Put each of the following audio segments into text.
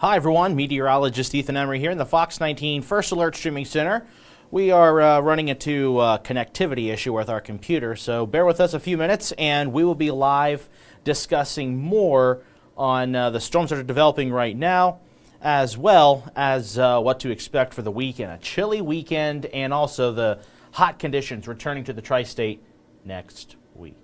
Hi everyone, Meteorologist Ethan Emery here in the FOX19 First Alert Streaming Center. We are running into a connectivity issue with our computer, so bear with us a few minutes and we will be live discussing more on the storms that are developing right now, as well as what to expect for the weekend. A chilly weekend and also the hot conditions returning to the tri-state next week.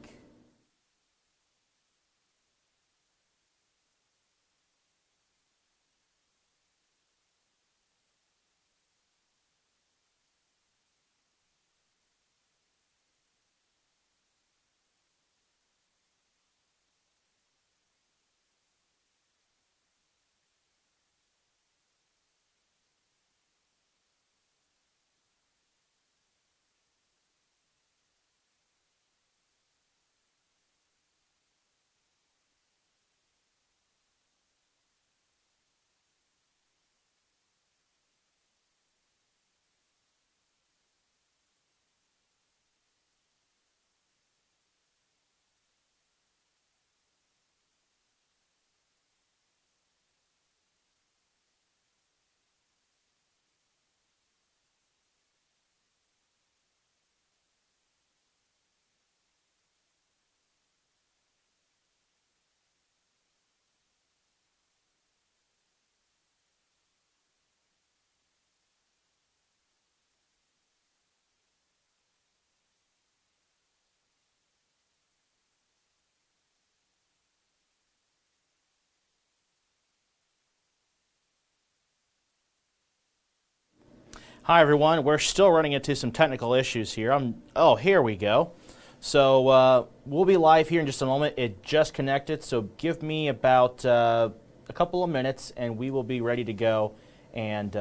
Hi everyone, we're still running into some technical issues here. Oh, here we go. So we'll be live here in just a moment. It just connected, so give me about a couple of minutes and we will be ready to go and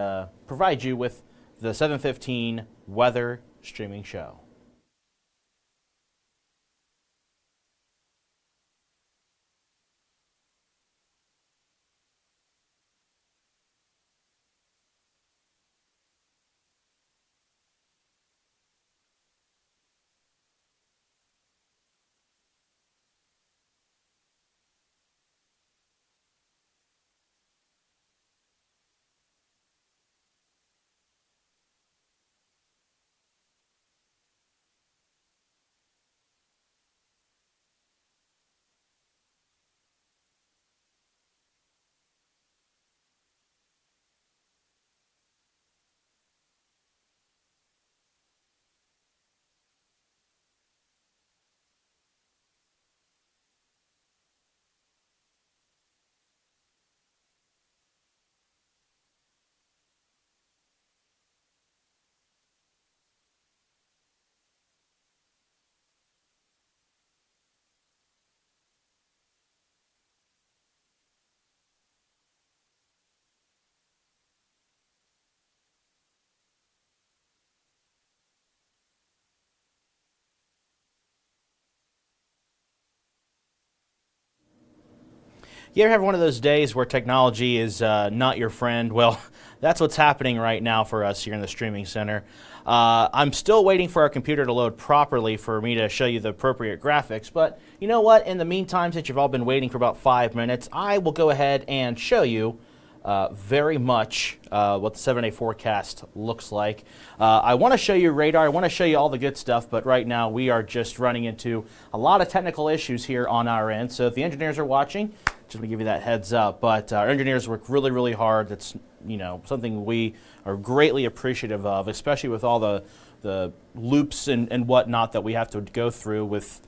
provide you with the 7:15 weather streaming show. You ever have one of those days where technology is not your friend? Well, that's what's happening right now for us here in the streaming center. I'm still waiting for our computer to load properly for me to show you the appropriate graphics, but you know what? In the meantime, since you've all been waiting for about 5 minutes, I will go ahead and show you very much what the 7-day forecast looks like. I want to show you radar, I want to show you all the good stuff, but right now we are just running into a lot of technical issues here on our end. So if the engineers are watching, just to give you that heads up, but our engineers work really, really hard. That's something we are greatly appreciative of, especially with all the loops and whatnot that we have to go through with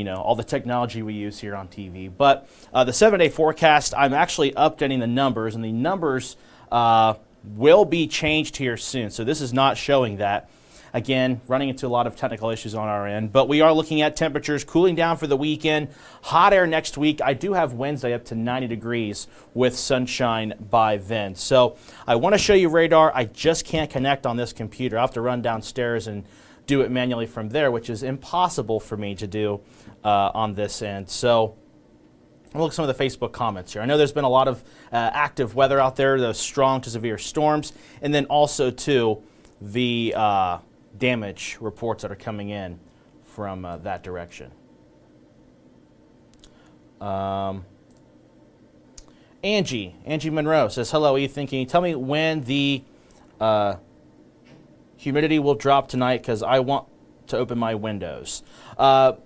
all the technology we use here on TV. But the 7-day forecast, I'm actually updating the numbers, and the numbers will be changed here soon. So this is not showing that. Again, running into a lot of technical issues on our end, but we are looking at temperatures cooling down for the weekend. Hot air next week. I do have Wednesday up to 90 degrees with sunshine by then. So I want to show you radar. I just can't connect on this computer. I have to run downstairs and do it manually from there, which is impossible for me to do on this end. So I'll look at some of the Facebook comments here. I know there's been a lot of active weather out there, those strong to severe storms, and then also too the damage reports that are coming in from that direction. Angie Monroe says, hello, Ethan. Can you tell me when the humidity will drop tonight? Because I want to open my windows.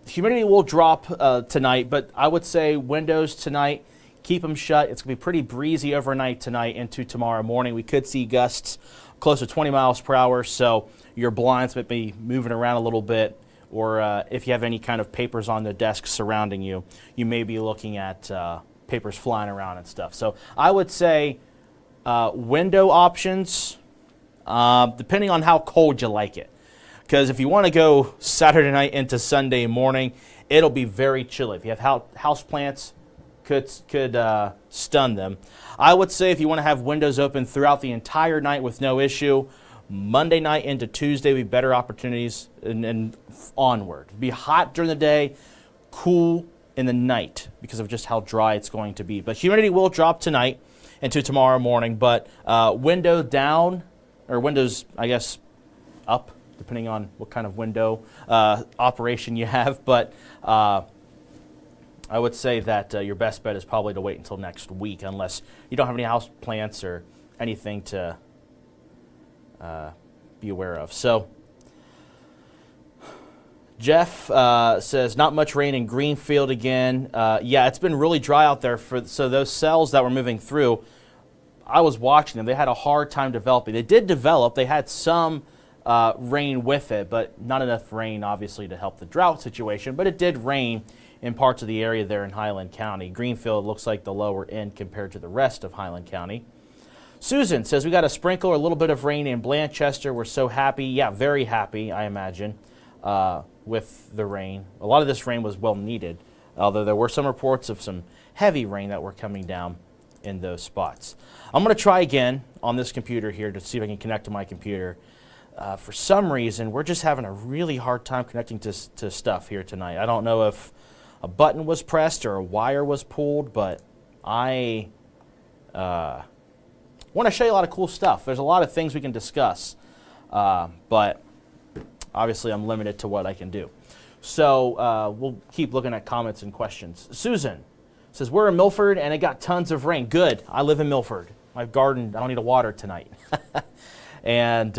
Humidity will drop tonight, but I would say windows tonight, keep them shut. It's going to be pretty breezy overnight tonight into tomorrow morning. We could see gusts close to 20 miles per hour, so your blinds might be moving around a little bit, or if you have any kind of papers on the desk surrounding you, you may be looking at papers flying around and stuff. So I would say window options, depending on how cold you like it. Because if you want to go Saturday night into Sunday morning, it'll be very chilly. If you have house plants, could stun them. I would say if you want to have windows open throughout the entire night with no issue, Monday night into Tuesday would be better opportunities and onward. It'd be hot during the day, cool in the night because of just how dry it's going to be. But humidity will drop tonight into tomorrow morning, but window down, or windows, I guess, up, depending on what kind of window operation you have. But I would say that your best bet is probably to wait until next week, unless you don't have any house plants or anything to be aware of. So Jeff says, not much rain in Greenfield again. Yeah, it's been really dry out there. So those cells that were moving through, I was watching them. They had a hard time developing. They did develop. They had some rain with it, but not enough rain, obviously, to help the drought situation. But it did rain in parts of the area there in Highland County. Greenfield looks like the lower end compared to the rest of Highland County. Susan says, we got a sprinkle or a little bit of rain in Blanchester. We're so happy. Yeah, very happy, I imagine, with the rain. A lot of this rain was well needed, although there were some reports of some heavy rain that were coming down in those spots. I'm going to try again on this computer here to see if I can connect to my computer. For some reason, we're just having a really hard time connecting to stuff here tonight. I don't know if a button was pressed or a wire was pulled, but I want to show you a lot of cool stuff. There's a lot of things we can discuss, but obviously I'm limited to what I can do. So we'll keep looking at comments and questions. Susan says, we're in Milford and it got tons of rain. Good. I live in Milford. My garden, I don't need to water tonight. And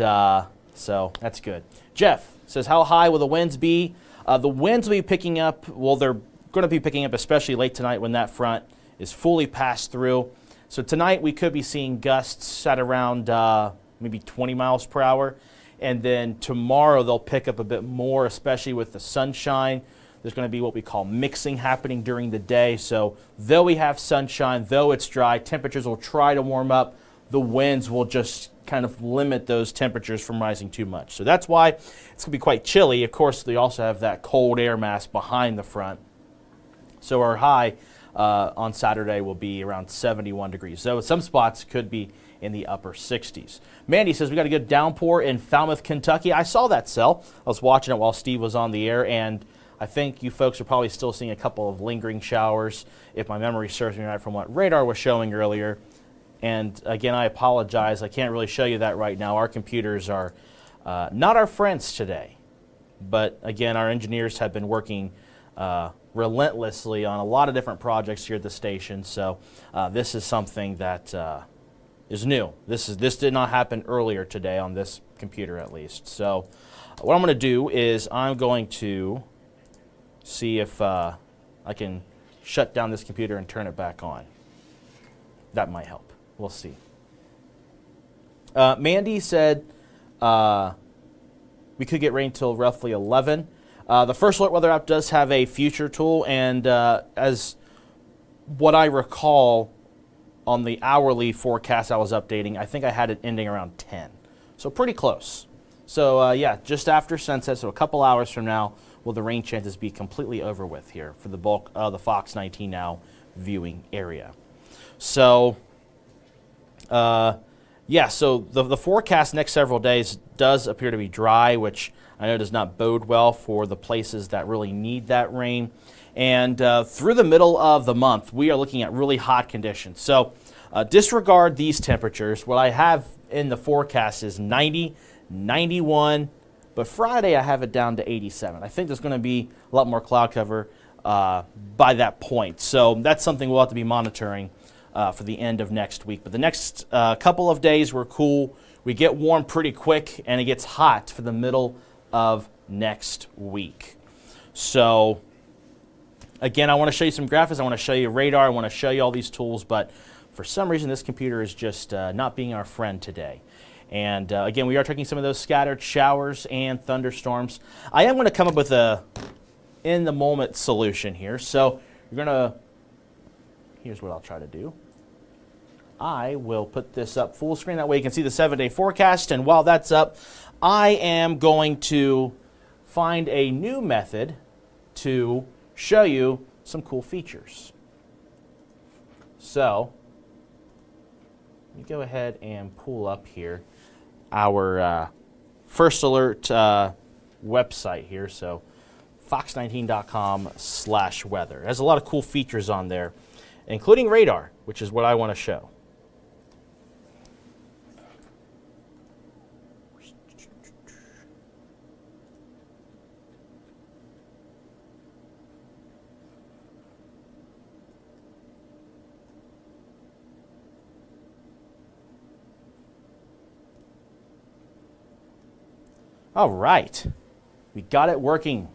so that's good. Jeff says, how high will the winds be? The winds will be picking up. Well, they're going to be picking up especially late tonight when that front is fully passed through. So tonight we could be seeing gusts at around maybe 20 miles per hour. And then tomorrow they'll pick up a bit more, especially with the sunshine. There's going to be what we call mixing happening during the day. So though we have sunshine, though it's dry, temperatures will try to warm up. The winds will just kind of limit those temperatures from rising too much. So that's why it's going to be quite chilly. Of course, they also have that cold air mass behind the front. So our high on Saturday will be around 71 degrees. So some spots could be in the upper 60s. Mandy says, we got a good downpour in Falmouth, Kentucky. I saw that cell. I was watching it while Steve was on the air, and I think you folks are probably still seeing a couple of lingering showers, if my memory serves me right from what radar was showing earlier. And again, I apologize. I can't really show you that right now. Our computers are not our friends today. But again, our engineers have been working relentlessly on a lot of different projects here at the station. So this is something that is new. This did not happen earlier today on this computer, at least. So what I'm going to do is I'm going to see if I can shut down this computer and turn it back on. That might help. We'll see. Mandy said we could get rain till roughly 11. The First Alert Weather app does have a future tool, and as what I recall on the hourly forecast I was updating, I think I had it ending around 10. So pretty close. So yeah, just after sunset, so a couple hours from now, will the rain chances be completely over with here for the bulk of the FOX19 Now viewing area. So yeah, so the forecast next several days does appear to be dry, which I know does not bode well for the places that really need that rain. And through the middle of the month, we are looking at really hot conditions. So disregard these temperatures. What I have in the forecast is 90, 91, but Friday I have it down to 87. I think there's going to be a lot more cloud cover by that point. So that's something we'll have to be monitoring for the end of next week. But the next couple of days were cool. We get warm pretty quick, and it gets hot for the middle of next week. So again, I want to show you some graphics. I want to show you radar. I want to show you all these tools, but for some reason this computer is just not being our friend today. And again, we are tracking some of those scattered showers and thunderstorms. I am going to come up with a in-the-moment solution here. So you're going to, here's what I'll try to do. I will put this up full screen. That way you can see the 7-day forecast. And while that's up, I am going to find a new method to show you some cool features. So let me go ahead and pull up here our First Alert website here. So fox19.com/weather. It has a lot of cool features on there, including radar, which is what I want to show. All right, we got it working.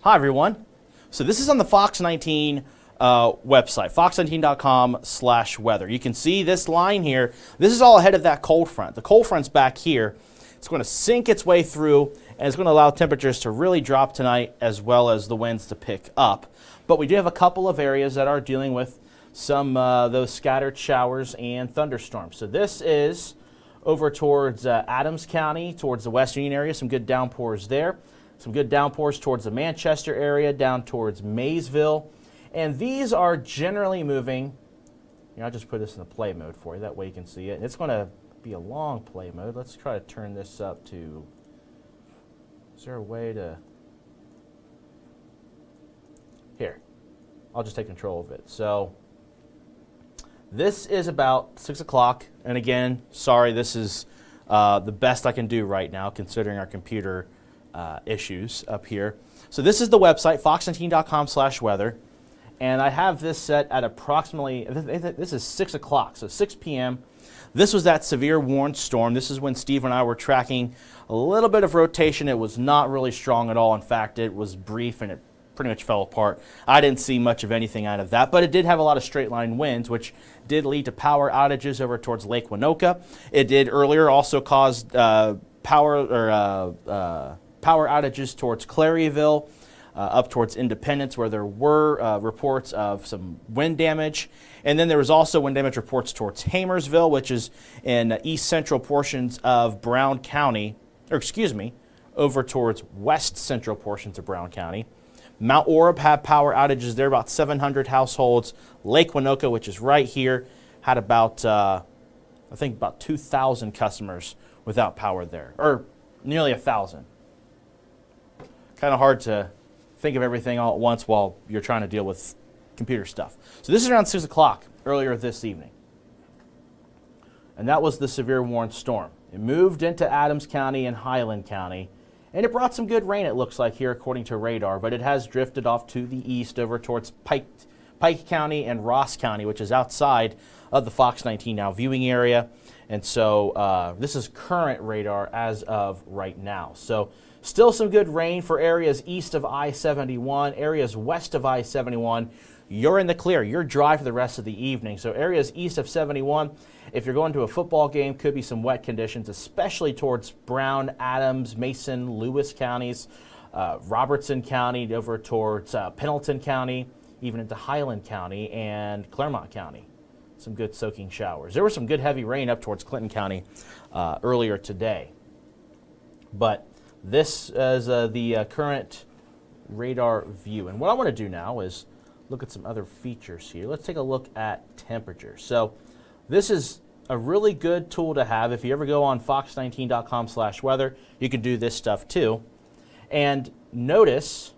Hi, everyone. So this is on the Fox19 website, fox19.com/weather. You can see this line here. This is all ahead of that cold front. The cold front's back here. It's going to sink its way through, and it's going to allow temperatures to really drop tonight, as well as the winds to pick up. But we do have a couple of areas that are dealing with some those scattered showers and thunderstorms. So this is over towards Adams County, towards the Western Union area, some good downpours there. Some good downpours towards the Manchester area, down towards Maysville. And these are generally moving. I'll just put this in the play mode for you. That way you can see it. And it's going to be a long play mode. Let's try to turn this up to, is there a way to, here. I'll just take control of it. So this is about 6 o'clock, and again, sorry, this is the best I can do right now considering our computer issues up here. So this is the website, fox19.com/weather, and I have this set at approximately, this is 6 o'clock, so 6 p.m. This was that severe warned storm. This is when Steve and I were tracking a little bit of rotation. It was not really strong at all. In fact, it was brief, and it pretty much fell apart. I didn't see much of anything out of that, but it did have a lot of straight line winds, which did lead to power outages over towards Lake Winoka. It did earlier also cause power outages towards Claryville, up towards Independence, where there were reports of some wind damage. And then there was also wind damage reports towards Hamersville, which is in east central portions of Brown County, or excuse me, over towards west central portions of Brown County. Mount Orab had power outages there, about 700 households. Lake Winoka, which is right here, had about, I think about 2,000 customers without power there, or nearly 1,000. Kind of hard to think of everything all at once while you're trying to deal with computer stuff. So this is around 6 o'clock earlier this evening. And that was the severe warned storm. It moved into Adams County and Highland County. And it brought some good rain, it looks like here, according to radar, but it has drifted off to the east over towards Pike County and Ross County, which is outside of the Fox19 Now viewing area. And so this is current radar as of right now. So still some good rain for areas east of I-71, areas west of I-71. You're in the clear. You're dry for the rest of the evening. So areas east of 71, if you're going to a football game, could be some wet conditions, especially towards Brown, Adams, Mason, Lewis counties, Robertson County, over towards Pendleton County, even into Highland County and Claremont County. Some good soaking showers. There was some good heavy rain up towards Clinton County earlier today. But this is the current radar view. And what I want to do now is look at some other features here. Let's take a look at temperature. So this is a really good tool to have. If you ever go on fox19.com/weather, you can do this stuff too. And notice,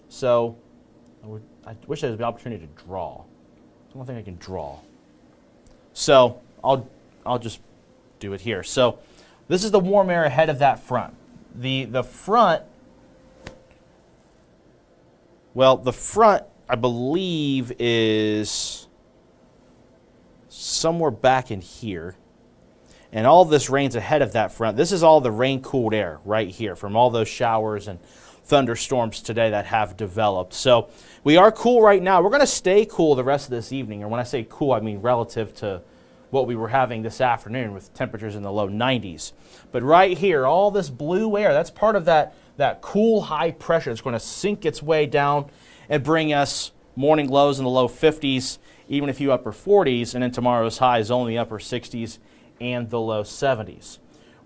so I wish there was the opportunity to draw. I don't think I can draw. So I'll just do it here. So this is the warm air ahead of that front. The front, well, the front, I believe, is somewhere back in here. And all this rain's ahead of that front. This is all the rain-cooled air right here from all those showers and thunderstorms today that have developed. So we are cool right now. We're going to stay cool the rest of this evening. And when I say cool, I mean relative to what we were having this afternoon with temperatures in the low 90s. But right here, all this blue air, that's part of that cool high pressure that's going to sink its way down and bring us morning lows in the low 50s, even a few upper 40s, and then tomorrow's highs only upper 60s and the low 70s.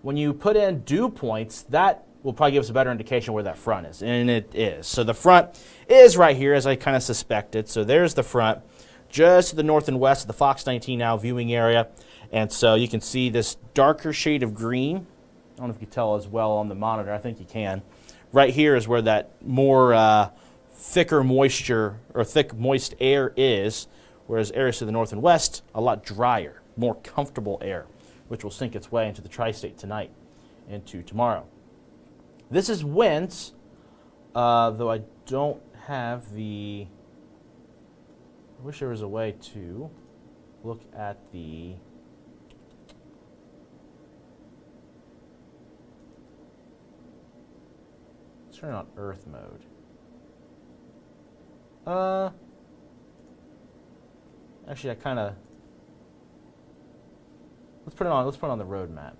When you put in dew points, that will probably give us a better indication where that front is, and it is. So the front is right here, as I kind of suspected. So there's the front, just to the north and west of the FOX19 now viewing area. And so you can see this darker shade of green. I don't know if you can tell as well on the monitor. I think you can. Right here is where that more thicker moisture or thick moist air is, whereas areas to the north and west, a lot drier, more comfortable air, which will sink its way into the tri-state tonight into tomorrow. This is winds, though I don't have the... I wish there was a way to look at the... Let's turn on Earth mode. Actually, I kind of... Let's put it on the road map.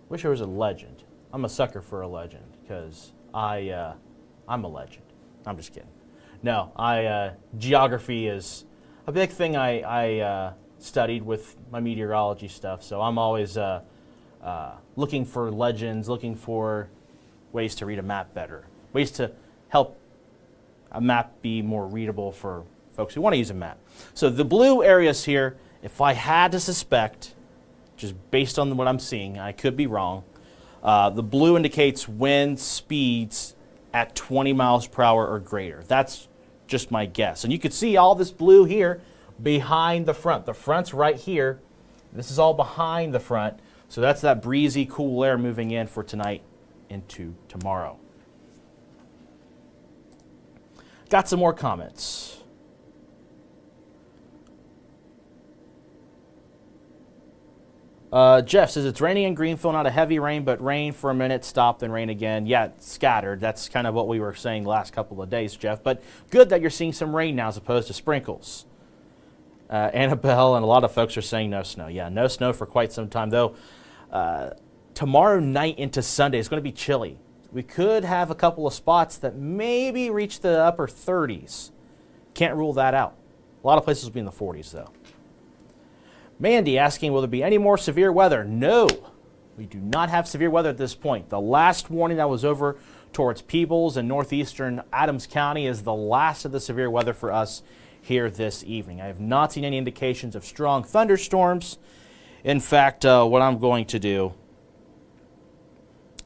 Wish there was a legend. I'm a sucker for a legend because I'm a legend. I'm just kidding. No, geography is a big thing I studied with my meteorology stuff. So I'm always looking for legends, looking for ways to read a map better, ways to help a map be more readable for folks who want to use a map. So the blue areas here, if I had to suspect, just based on what I'm seeing, I could be wrong, the blue indicates wind speeds at 20 miles per hour or greater. That's just my guess. And you can see all this blue here behind the front. The front's right here. This is all behind the front. So that's that breezy, cool air moving in for tonight into tomorrow. Got some more comments. Jeff says it's raining in Greenville, not a heavy rain, but rain for a minute, stopped, then rain again. Yeah, it's scattered. That's kind of what we were saying the last couple of days, Jeff. But good that you're seeing some rain now as opposed to sprinkles. Annabelle and a lot of folks are saying no snow. Yeah, no snow for quite some time, though. Tomorrow night into Sunday is going to be chilly. We could have a couple of spots that maybe reach the upper 30s. Can't rule that out. A lot of places will be in the 40s, though. Mandy asking, will there be any more severe weather? No, we do not have severe weather at this point. The last warning that was over towards Peebles and northeastern Adams County is the last of the severe weather for us here this evening. I have not seen any indications of strong thunderstorms. In fact, what I'm going to do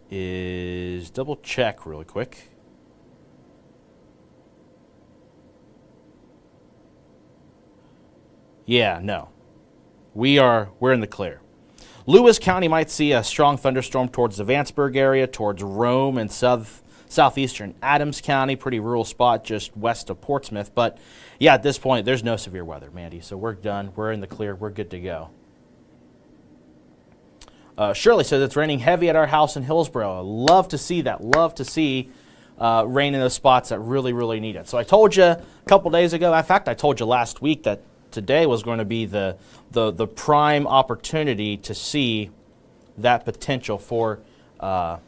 is double check really quick. Yeah, no. We're in the clear. Lewis County might see a strong thunderstorm towards the Vanceburg area, towards Rome and southeastern Adams County, pretty rural spot just west of Portsmouth. But yeah, at this point, there's no severe weather, Mandy. So we're done. We're in the clear. We're good to go. Shirley says it's raining heavy at our house in Hillsborough. I love to see that. Love to see rain in those spots that really, really need it. So I told you a couple days ago, in fact, I told you last week that today was going to be the prime opportunity to see that potential for a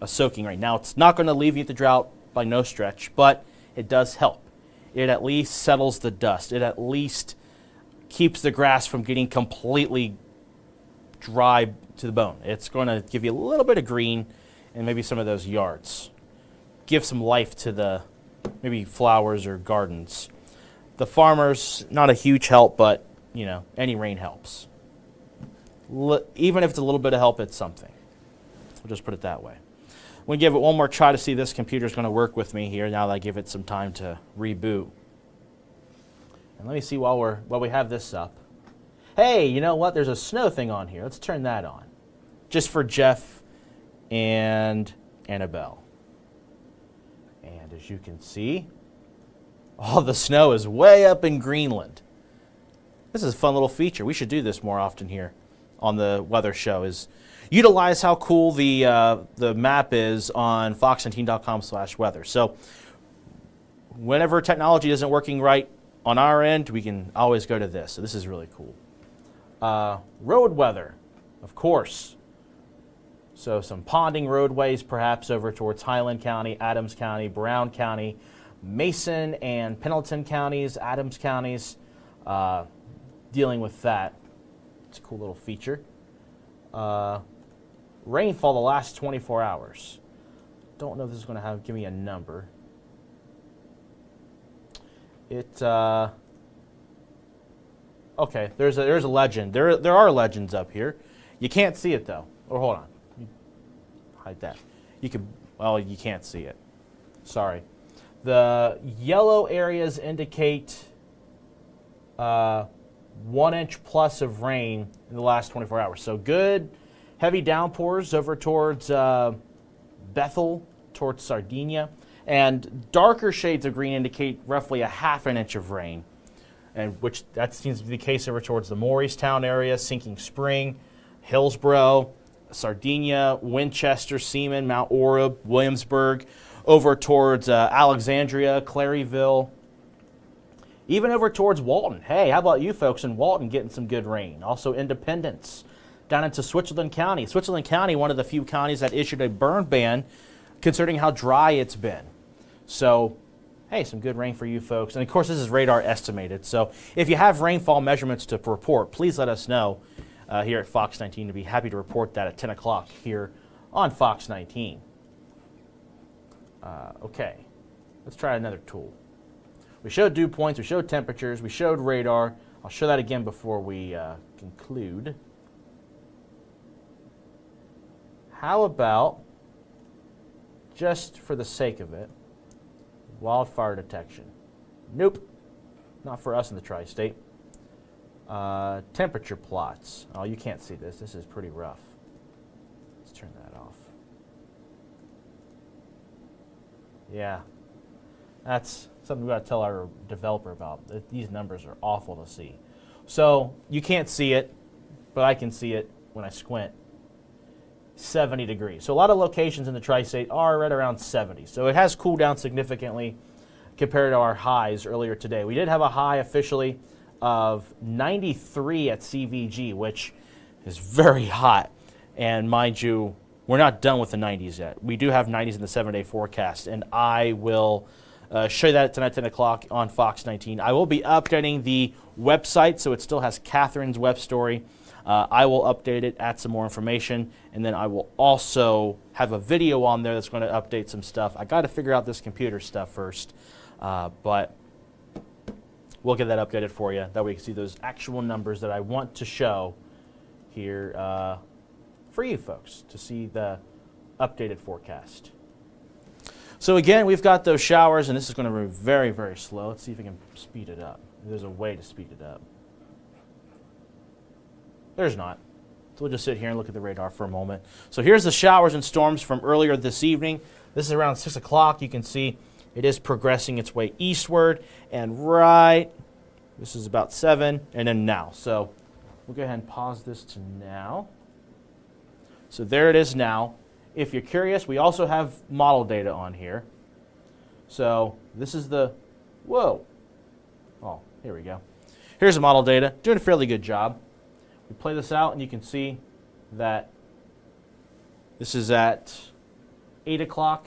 soaking rain. Now, it's not going to alleviate the drought by no stretch, but it does help. It at least settles the dust. It at least keeps the grass from getting completely dry to the bone. It's going to give you a little bit of green and maybe some of those yards. Give some life to the maybe flowers or gardens. The farmers, not a huge help, but, you know, any rain helps. Even if it's a little bit of help, it's something. We'll just put it that way. We'll give it one more try to see if this computer's going to work with me here now that I give it some time to reboot. And let me see while we have this up. Hey, you know what? There's a snow thing on here. Let's turn that on. Just for Jeff and Annabelle. And as you can see, All the snow is way up in Greenland. This is a fun little feature. We should do this more often here on the weather show, is utilize how cool the map is on fox19.com/weather. So whenever technology isn't working right on our end, we can always go to this. So this is really cool. Road weather, of course. So some ponding roadways perhaps over towards Highland County, Adams County, Brown County, Mason and Pendleton counties, Adams counties, dealing with that. It's a cool little feature. Rainfall the last 24 hours. Don't know if this is going to give me a number. Okay, there's a legend. There are legends up here. You can't see it though. Or hold on. Hide that. You can't see it. Sorry. The yellow areas indicate 1 inch plus of rain in the last 24 hours. So good heavy downpours over towards Bethel, towards Sardinia. And darker shades of green indicate roughly a ½ inch of rain, and which that seems to be the case over towards the Morristown area, Sinking Spring, Hillsborough, Sardinia, Winchester, Seaman, Mount Orab, Williamsburg, over towards Alexandria, Claryville, even over towards Walton. Hey, how about you folks in Walton getting some good rain? Also Independence, down into Switzerland County. Switzerland County, one of the few counties that issued a burn ban considering how dry it's been. So, hey, some good rain for you folks. And of course, this is radar estimated. So if you have rainfall measurements to report, please let us know here at Fox 19. To be happy to report that at 10 o'clock here on Fox 19. Okay, let's try another tool. We showed dew points, we showed temperatures, we showed radar. I'll show that again before we conclude. How about, just for the sake of it, wildfire detection? Nope, not for us in the tri-state. Temperature plots. Oh, you can't see this. This is pretty rough. Let's turn that off. Yeah, that's something we got to tell our developer about. These numbers are awful to see. So you can't see it, but I can see it when I squint. 70 degrees. So a lot of locations in the tri-state are right around 70. So it has cooled down significantly compared to our highs earlier today. We did have a high officially of 93 at CVG, which is very hot. And mind you, we're not done with the 90s yet. We do have 90s in the 7-day forecast, and I will show you that tonight at 10 o'clock on Fox 19. I will be updating the website, so it still has Catherine's web story. I will update it, add some more information, and then I will also have a video on there that's going to update some stuff. I got to figure out this computer stuff first, but we'll get that updated for you. That way you can see those actual numbers that I want to show here for you folks to see the updated forecast. So again, we've got those showers, and this is going to be very, very slow. Let's see if we can speed it up. There's a way to speed it up. There's not. So we'll just sit here and look at the radar for a moment. So here's the showers and storms from earlier this evening. This is around 6 o'clock. You can see it is progressing its way eastward, and this is about 7, and then now. So we'll go ahead and pause this to now. So there it is now. If you're curious, we also have model data on here. So this is the, whoa. Oh, here we go. Here's the model data. Doing a fairly good job. We play this out, and you can see that this is at 8 o'clock.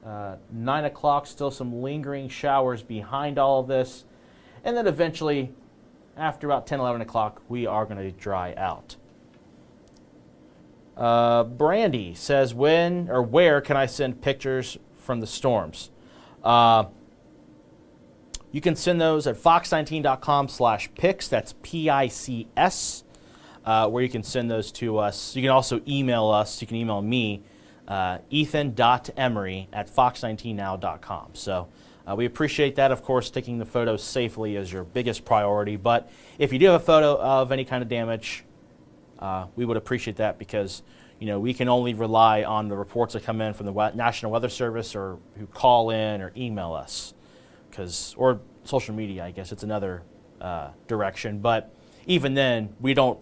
9 o'clock, still some lingering showers behind all of this. And then eventually, after about 10, 11 o'clock, we are going to dry out. Brandy says, when or where can I send pictures from the storms? You can send those at fox19.com/pics. That's PICS, where you can send those to us. You can also email us. You can email me, ethan.emery@fox19now.com. So we appreciate that, of course. Taking the photos safely is your biggest priority. But if you do have a photo of any kind of damage, we would appreciate that, because we can only rely on the reports that come in from the National Weather Service or who call in or email us, or social media, I guess it's another direction. But even then, we don't,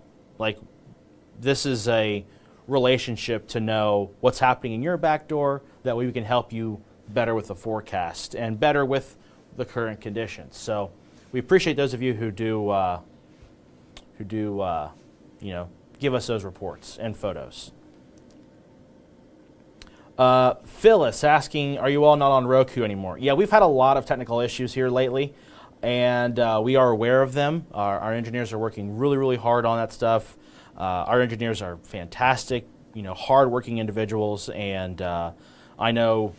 this is a relationship to know what's happening in your back door. That way we can help you better with the forecast and better with the current conditions. So we appreciate those of you who do give us those reports and photos. Phyllis asking, are you all not on Roku anymore? Yeah, we've had a lot of technical issues here lately, and we are aware of them. Our engineers are working really, really hard on that stuff. Our engineers are fantastic, hard-working individuals, and I know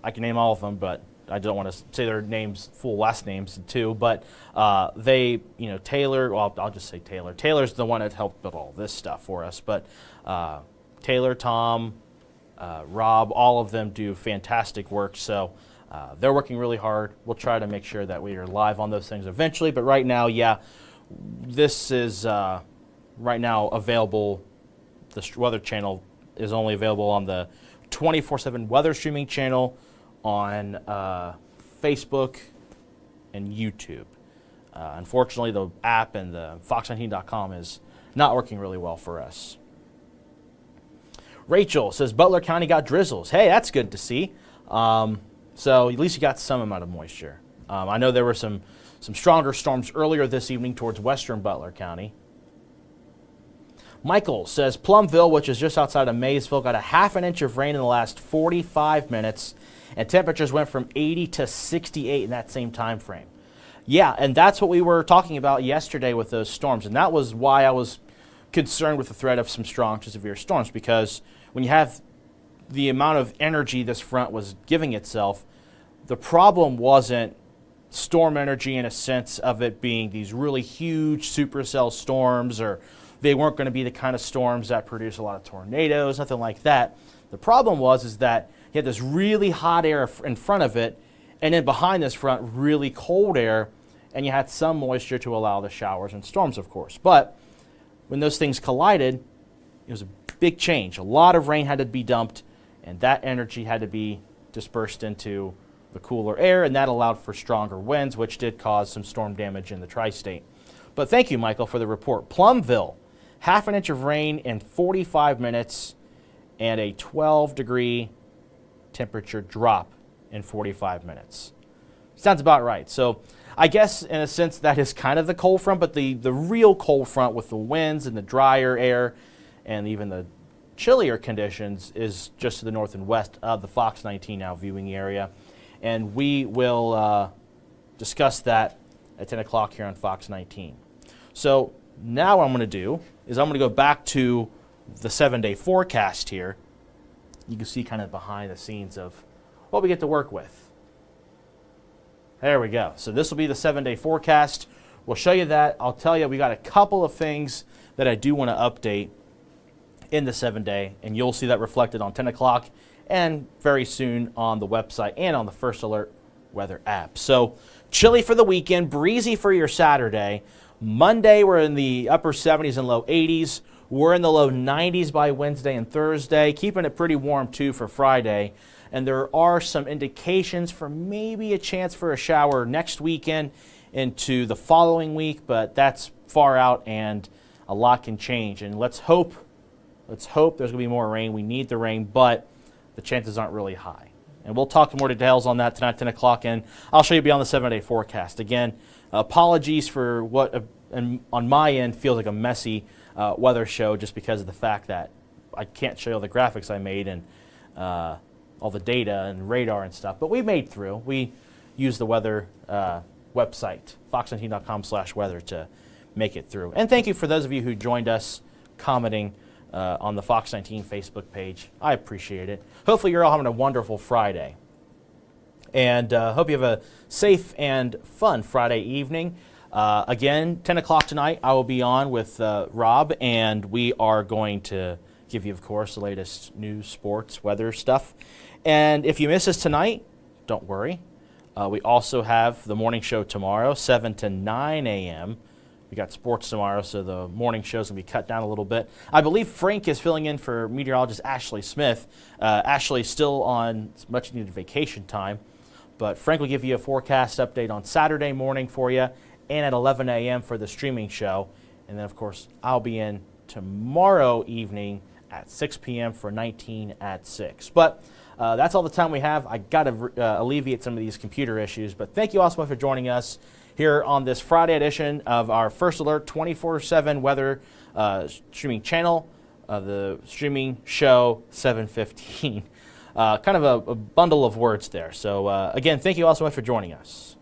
I can name all of them, but I don't want to say their names, full last names too, but they, Taylor, well, I'll just say Taylor. Taylor's the one that helped build all this stuff for us, but Taylor, Tom, Rob, all of them do fantastic work, so they're working really hard. We'll try to make sure that we are live on those things eventually, but right now, yeah, this is right now available. The Weather Channel is only available on the 24/7 Weather Streaming channel on Facebook and YouTube. Unfortunately, the app and the Fox19.com is not working really well for us. Rachel says Butler County got drizzles. Hey, that's good to see. So at least you got some amount of moisture. I know there were some stronger storms earlier this evening towards western Butler County. Michael says Plumville, which is just outside of Maysville, got a ½ inch of rain in the last 45 minutes, and temperatures went from 80 to 68 in that same time frame. Yeah, and that's what we were talking about yesterday with those storms, and that was why I was concerned with the threat of some strong to severe storms, because when you have the amount of energy this front was giving itself, the problem wasn't storm energy in a sense of it being these really huge supercell storms, or they weren't going to be the kind of storms that produce a lot of tornadoes, nothing like that. The problem is that you had this really hot air in front of it, and then behind this front, really cold air, and you had some moisture to allow the showers and storms, of course. But when those things collided, it was a big change. A lot of rain had to be dumped, and that energy had to be dispersed into the cooler air, and that allowed for stronger winds, which did cause some storm damage in the tri-state. But thank you, Michael, for the report. Plumville, ½ inch of rain in 45 minutes and a 12-degree temperature drop in 45 minutes. Sounds about right. So I guess in a sense that is kind of the cold front, but the real cold front with the winds and the drier air and even the chillier conditions is just to the north and west of the Fox19 now viewing area. And we will discuss that at 10 o'clock here on Fox 19. So now what I'm going to do is I'm going to go back to the 7-day forecast here. You can see kind of behind the scenes of what we get to work with. There we go. So this will be the 7-day forecast. We'll show you that. I'll tell you we got a couple of things that I do want to update in the 7-day, and you'll see that reflected on 10 o'clock and very soon on the website and on the First Alert weather app. So chilly for the weekend, breezy for your Saturday. Monday, we're in the upper 70s and low 80s. We're in the low 90s by Wednesday and Thursday, keeping it pretty warm too for Friday. And there are some indications for maybe a chance for a shower next weekend into the following week, but that's far out and a lot can change. And let's hope there's going to be more rain. We need the rain, but the chances aren't really high. And we'll talk more details on that tonight, 10 o'clock, and I'll show you beyond the 7-day forecast. Again, apologies for what on my end feels like a messy weather show, just because of the fact that I can't show you all the graphics I made and all the data and radar and stuff. But we made through. We used the weather website, fox19.com/weather, to make it through. And thank you for those of you who joined us commenting on the Fox 19 Facebook page. I appreciate it. Hopefully you're all having a wonderful Friday. And hope you have a safe and fun Friday evening. Again, 10 o'clock tonight, I will be on with Rob, and we are going to give you, of course, the latest news, sports, weather stuff. And if you miss us tonight, don't worry. We also have the morning show tomorrow, 7 to 9 a.m., We got sports tomorrow, so the morning show's going to be cut down a little bit. I believe Frank is filling in for meteorologist Ashley Smith. Ashley's still on much-needed vacation time, but Frank will give you a forecast update on Saturday morning for you and at 11 a.m. for the streaming show. And then, of course, I'll be in tomorrow evening at 6 p.m. for 19 at 6. But that's all the time we have. I got to alleviate some of these computer issues. But thank you all so much for joining us here on this Friday edition of our First Alert 24/7 weather streaming channel, the streaming show 715. Kind of a bundle of words there. So again, thank you all so much for joining us.